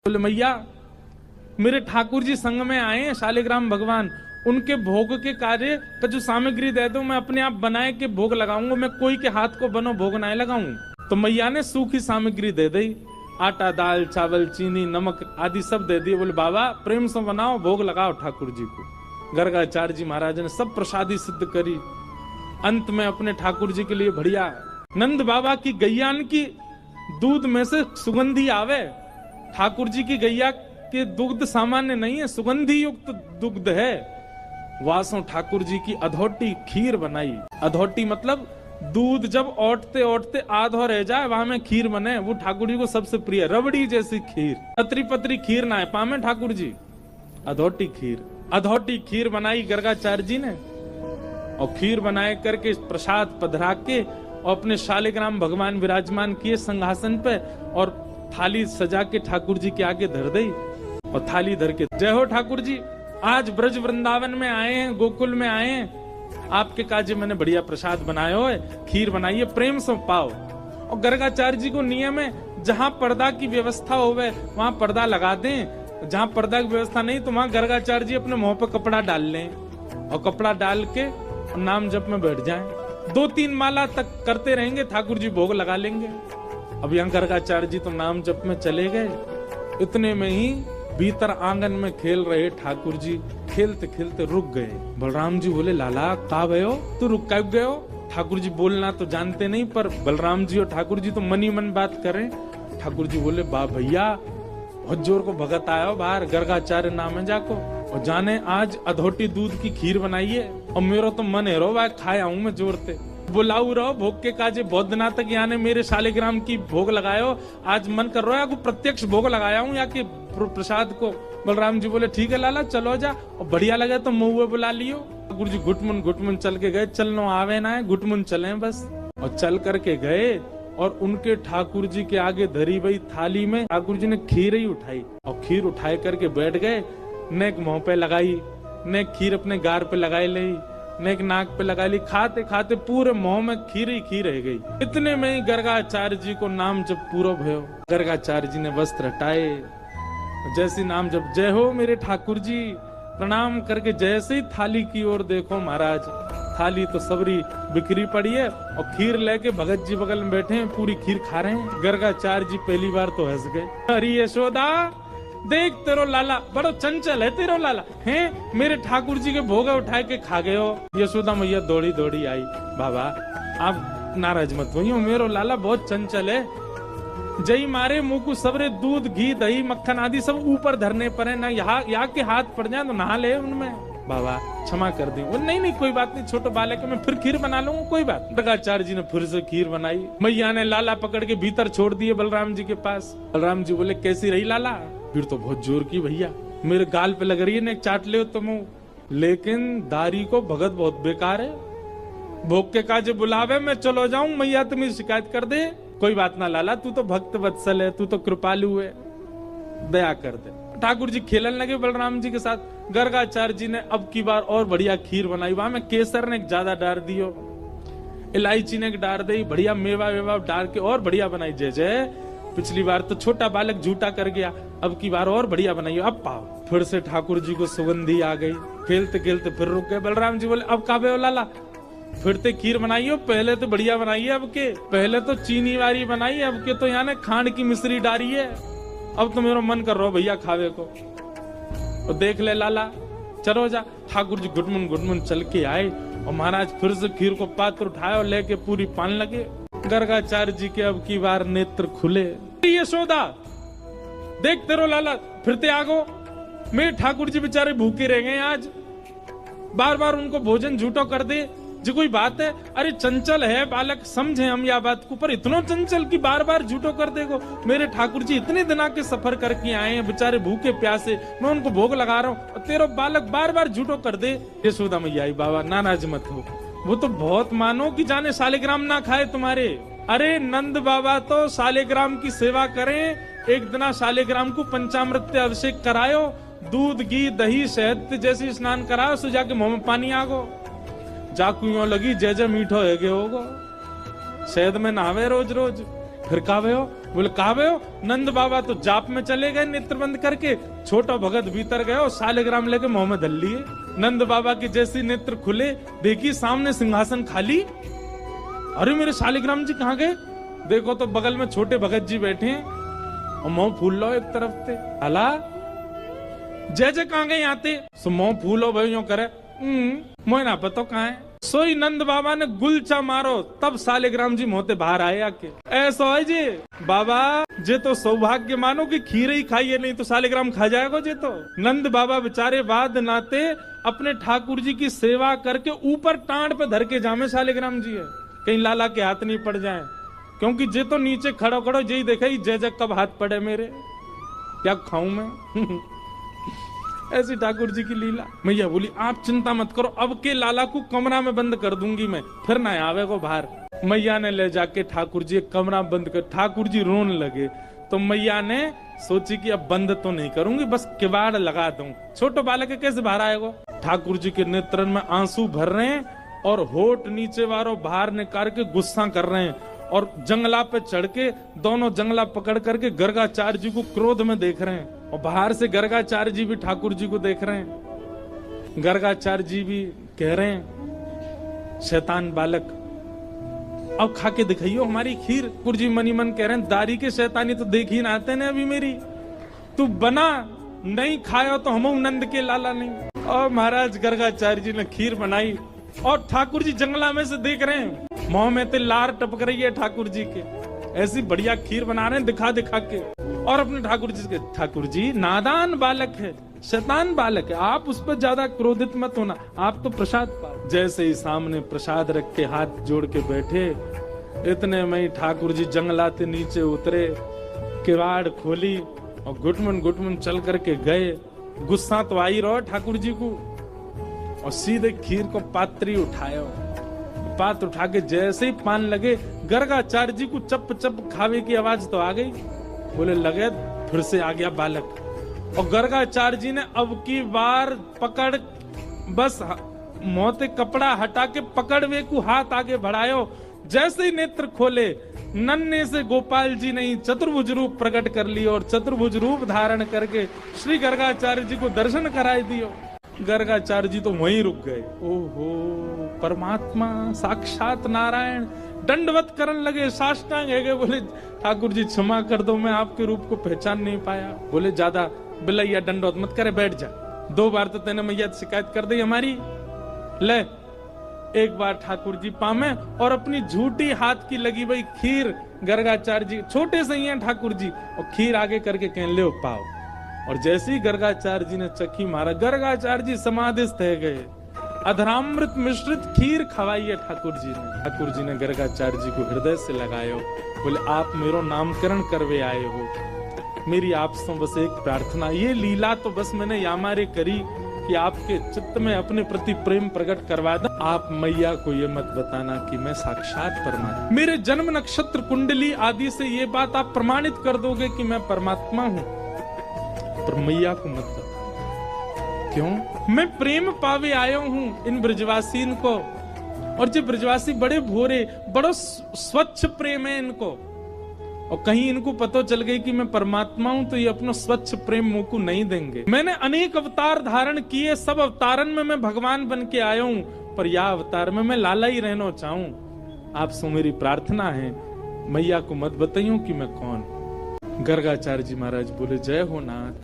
बोले मैया मेरे ठाकुर जी संग में आए हैं शालिग्राम भगवान, उनके भोग के कार्य का जो सामग्री दे दो मैं अपने आप बनाए के भोग लगाऊंगा, मैं कोई के हाथ को बनो भोग ना लगाऊं। तो मैया ने सूखी सामग्री दे दी, आटा दाल चावल चीनी नमक आदि सब दे दिए। बोले बाबा प्रेम से बनाओ भोग लगाओ ठाकुर जी को। गर्गाचार्य जी महाराज ने सब प्रसादी सिद्ध करी। अंत में अपने ठाकुर जी के लिए बढ़िया नंद बाबा की गैयान की दूध में से सुगंधी आवे। ठाकुर जी की गैया के दुग्ध सामान्य नहीं है, सुगंधी युक्त दुग्ध है। वासों ठाकुर जी की अधोटी खीर बनाई। अधोटी मतलब दूध जब ओटते ओटते आधो रह जाए वहां में खीर बने, वो ठाकुर जी को सबसे प्रिय। रबड़ी जैसी खीर, पतरी पतरी खीर ना है पामे ठाकुर जी, अधोटी खीर। अधोटी खीर बनाई गर्गाचार्य जी ने, और खीर बनाए करके प्रसाद पधरा के और अपने शालिग्राम भगवान विराजमान किए सिंहासन पे, और थाली सजा के ठाकुर जी के आगे धर दी। और थाली धर के जय हो ठाकुर जी, आज ब्रज वृंदावन में आए हैं, गोकुल में आए हैं, आपके काजे मैंने बढ़िया प्रसाद बनाया हो, खीर बनाई है, प्रेम से पाओ। और गर्गाचार्य जी को नियम है जहां पर्दा की व्यवस्था होवे वहां पर्दा लगा दें, जहां पर्दा की व्यवस्था नहीं तो वहां गर्गाचार्य जी अपने मुंह पर कपड़ा डाल लें और कपड़ा डाल के नाम जप में बैठ जाएं। 2-3 माला तक करते रहेंगे, ठाकुर जी भोग लगा लेंगे। अब यहाँ गर्गाचार्य जी तो नाम जप में चले गए। इतने में ही भीतर आंगन में खेल रहे ठाकुर जी खेलते खेलते रुक गए। बलराम जी बोले लाला का गयो, तू रुक कब गयो? ठाकुर जी बोलना तो जानते नहीं, पर बलराम जी और ठाकुर जी तो मन ही मन बात करें। ठाकुर जी बोले बा भैया बहुत जोर को भगत आया हो बाहर, गर्गाचार्य नाम है जाको, और जाने आज अधोटी दूध की खीर बनाई है, और मेरा तो मन है रो भाई खाए आऊं मैं जोर से। बुलाऊ रहो भोग के काजे, बहुत दिना तक यहाँ ने मेरे शालिग्राम की भोग लगायो, आज मन कर रहा है को प्रत्यक्ष भोग लगाया हूँ या कि प्रसाद को। बलराम जी बोले ठीक है लाला चलो जा, और बढ़िया लगे तो मुँह बुला लियो। गुरु जी घुटमुन चल के गए, चलनो आवे ना है घुटमुन चले बस। और चल करके गए और उनके ठाकुर जी के आगे धरी हुई थाली में ठाकुर जी ने खीर ही उठाई, और खीर उठाए करके बैठ गए। नेक मुंह पे लगाई, नेक खीर अपने गार पे लगाई ले, नेक नाक पे लगा ली। खाते खाते पूरे मुंह में खीर ही खीर रह गई। इतने में ही गर्गाचार्य जी को नाम जब पूरा भयो, गर्गाचार्य जी ने वस्त्र हटाए, जैसी नाम जब जय हो मेरे ठाकुर जी, प्रणाम करके जैसे ही थाली की ओर देखो महाराज, थाली तो सबरी बिखरी पड़ी है और खीर लेके भगत जी बगल में बैठे हैं, पूरी खीर खा रहे हैं। गर्गाचार्य जी पहली बार तो हंस गए। अरे यशोदा देख तेरो लाला बड़ो चंचल है, तेरो लाला है मेरे ठाकुर जी के भोग उठाए के खा गए हो। यशोदा मैया दौड़ी दौड़ी आई, बाबा आप नाराज मत होइए, मेरो लाला बहुत चंचल है, जई मारे मुंह को सबरे दूध घी दही मक्खन आदि सब ऊपर धरने पर है ना, यहाँ के हाथ पड़ जाए तो नहा ले उनमें, बाबा क्षमा कर दी। वो नहीं नहीं कोई बात नहीं, छोटे बालक है, मैं फिर खीर बना लूंगा कोई बात। गर्गाचार्य जी ने फिर से खीर बनाई। मैया ने लाला पकड़ के भीतर छोड़ दिए बलराम जी के पास। बलराम जी बोले कैसी रही लाला? फिर तो बहुत जोर की भैया, मेरे गाल पे लग रही है ना, चाट ले तुम, लेकिन दारी को भगत बहुत बेकार है, भोग के काजे बुलावे मैं चलो जाऊं, मैया तुम्हें शिकायत कर दे। कोई बात ना लाला, तू तो भक्त वत्सल है, तू तो कृपालु है, दया कर दे। ठाकुर जी खेलन लगे बलराम जी के साथ। गर्गाचार्य जी ने अब की बार और बढ़िया खीर बनाई, वहां में केसर ने ज्यादा डाल दियो, इलायची ने डाल दी, बढ़िया मेवा वेवा डाल के और बढ़िया बनाई। जय जय, पिछली बार तो छोटा बालक झूठा कर गया, अब की बार और बढ़िया बनाई। अब पाओ फिर से ठाकुर जी को सुगंधी आ गई। खेलते खेलते फिर रुक गए। बलराम जी बोले अब काबे हो लाला, फिर ते खीर बनाई हो, पहले तो बढ़िया बनाई है, अब के पहले तो चीनी वाली बनाई है, अब के तो यहाँ ने खांड की मिश्री डाली है, अब तो मेरा मन कर रहा भैया खावे को। और देख ले लाला चलो जा। ठाकुर जी घुटमुन चल के आए और महाराज फिर से खीर को पात्र उठाए और लेके पूरी पान लगे। गर्गाचार्य जी के अब की बार नेत्र खुले। यशोदा देख तेरो लाला फिरते आगो, मेरे ठाकुर जी बेचारे भूखे रह गए आज, बार बार उनको भोजन झूठो कर दे जी कोई बात है? अरे चंचल है बालक, समझे हम या बात को, पर इतना चंचल की बार बार झूठो कर देगो। मेरे ठाकुर जी इतने दिना के सफर करके आए हैं, बेचारे भूखे प्यासे, मैं उनको भोग लगा रहा हूँ, तेरा बालक बार बार झूठो कर दे। यशोदा मैया आई, बाबा नाराज मत हो, वो तो बहुत मानो कि जाने शालिग्राम ना खाए तुम्हारे। अरे नंद बाबा तो शालिग्राम की सेवा करें, एक दिना शालिग्राम को पंचामृत अभिषेक करायो, दूध घी दही शहद जैसे स्नान कराओ, सो जाके मुंह में पानी आगो, जाकू लगी जय जय मीठो है होगो, शहद में नहावे रोज रोज, फिर कावे हो? बोले कावे हो? नंद बाबा तो जाप में चले गए नेत्र बंद करके, छोटा भगत भीतर गए और शालिग्राम लेके मुंह में धल लिए। नंद बाबा के जैसे नेत्र खुले, देखी सामने सिंहासन खाली। अरे मेरे शालिग्राम जी कहाँ गए? देखो तो बगल में छोटे भगत जी बैठे हैं और मुंह फूल लो एक तरफ से। अला जय जय कहाँ गए आते? सो मुंह फूलो भाई यूं करे, मोह ना पता कहाँ है। सोई नंद बाबा ने गुलचा मारो, तब शालिग्राम जी मोते बाहर आए आके। ऐसा है जी बाबा, जे तो सौभाग्य मानो कि खीर ही खाइए, नहीं तो शालिग्राम खा जाएगा जे तो। नंद बाबा बेचारे बाद नाते अपने ठाकुर जी की सेवा करके ऊपर टांड पे धर के जामे शालिग्राम जी है, कहीं लाला के हाथ नहीं पड़ जाए, क्योंकि जे तो नीचे खड़ो खड़ो यही देखे जय जय कब हाथ पड़े मेरे, क्या खाऊं मैं। ऐसी ठाकुर जी की लीला। मैया बोली आप चिंता मत करो, अब के लाला को कमरा में बंद कर दूंगी मैं, फिर ना आवे को बाहर। मैया ने ले जाके ठाकुर जी कमरा बंद कर, ठाकुर जी रोने लगे तो मैया ने सोची कि अब बंद तो नहीं करूंगी, बस किवाड़ लगा दूं। छोटो बालक के कैसे बाहर आएगा? ठाकुर जी के नेत्रन में आंसू भर रहे हैं और होठ नीचे वालों बाहर निकाल के गुस्सा कर रहे हैं, और जंगला पे चढ़ के दोनों जंगला पकड़ करके गर्गाचार्य जी को क्रोध में देख रहे हैं, और बाहर से गर्गाचार्य जी भी ठाकुर जी को देख रहे हैं। गर्गाचार्य जी भी कह रहे हैं शैतान बालक अब खा के दिखाइयो हमारी खीर। ठाकुर जी मनी मन कह रहे हैं दारी के शैतानी तो देख ही ना आते ने अभी मेरी, तू बना नहीं खाया तो हम नंद के लाला नहीं। और महाराज गर्गाचार्य जी ने खीर बनाई और ठाकुर जी जंगला में से देख रहे हैं, मुंह में तो लार टपक रही है ठाकुर जी के, ऐसी बढ़िया खीर बना रहे हैं दिखा दिखा के। और अपने ठाकुर जी के, ठाकुर जी नादान बालक है, शैतान बालक है, आप उस पर ज्यादा क्रोधित मत होना, आप तो प्रसाद पाओ। जैसे ही सामने प्रसाद रख के हाथ जोड़ के बैठे, इतने में ठाकुर जी जंगलाते नीचे उतरे, किवाड़ खोली और घुटमन चल करके गए। गुस्सा तो आई रहो ठाकुर जी को, और सीधे खीर को पात्री उठाया, पात्र उठा के जैसे ही पान लगे, गर्गाचार्य जी को चप चप खावे की आवाज तो आ गई। बोले लगे फिर से आ गया बालक, और गर्गाचार्य जी ने अब की बार पकड़, बस मोते कपड़ा हटा के पकड़वे को हाथ आगे बढ़ायो। जैसे ही नेत्र खोले, नन्हे से गोपाल जी ने चतुर्भुज रूप प्रकट कर लियो, और चतुर्भुज रूप धारण करके श्री गर्गाचार्य जी को दर्शन कराए दियो। गर्गाचार्य जी तो वहीं रुक गए। ओहो परमात्मा साक्षात नारायण, दंडवत करने लगे, साष्टांग है गए। बोले ठाकुर जी क्षमा कर दो, मैं आपके रूप को पहचान नहीं पाया। बोले ज्यादा बिलैया दंडवत मत करे, बैठ जा, 2 बार तो तेने मैया शिकायत कर दी हमारी, ले एक बार ठाकुर जी पामे। और अपनी झूठी हाथ की लगी भाई खीर, गर्गाचार्य जी छोटे से ही हैं ठाकुर जी, और खीर आगे करके कह ले पाओ। और जैसे ही गर्गाचार्य जी ने चक्की मारा, गर्गाचार्य जी समाधिस्थ है गए। अधरामृत मिश्रित खीर खवाई है ठाकुर जी ने। ठाकुर जी ने गर्गाचार्य जी को हृदय से लगायो, बोले आप मेरो नामकरण करवे आए हो, मेरी आपसे बस एक प्रार्थना, ये लीला तो बस मैंने यामारे करी कि आपके चित्त में अपने प्रति प्रेम प्रकट करवा दो। आप मैया को ये मत बताना कि मैं साक्षात परमात्मा, मेरे जन्म नक्षत्र कुंडली आदि से ये बात आप प्रमाणित कर दोगे कि मैं परमात्मा हूँ, पर मैया को मत बताना। क्यों? मैं प्रेम पावे आयो हूँ इन ब्रजवासीन को, और जो ब्रजवासी बड़े भोरे, बड़ो स्वच्छ प्रेम है इनको, और कहीं इनको पता चल गई कि मैं परमात्मा हूं तो ये अपना स्वच्छ प्रेम मुंह को नहीं देंगे। मैंने अनेक अवतार धारण किए, सब अवतारन में मैं भगवान बन के आया हूं, पर यह अवतार में मैं लाला ही रहना चाहूं। आपसे मेरी प्रार्थना है, मैया को मत बताइयो कि मैं कौन। गर्गाचार्य जी महाराज बोले जय हो नाथ।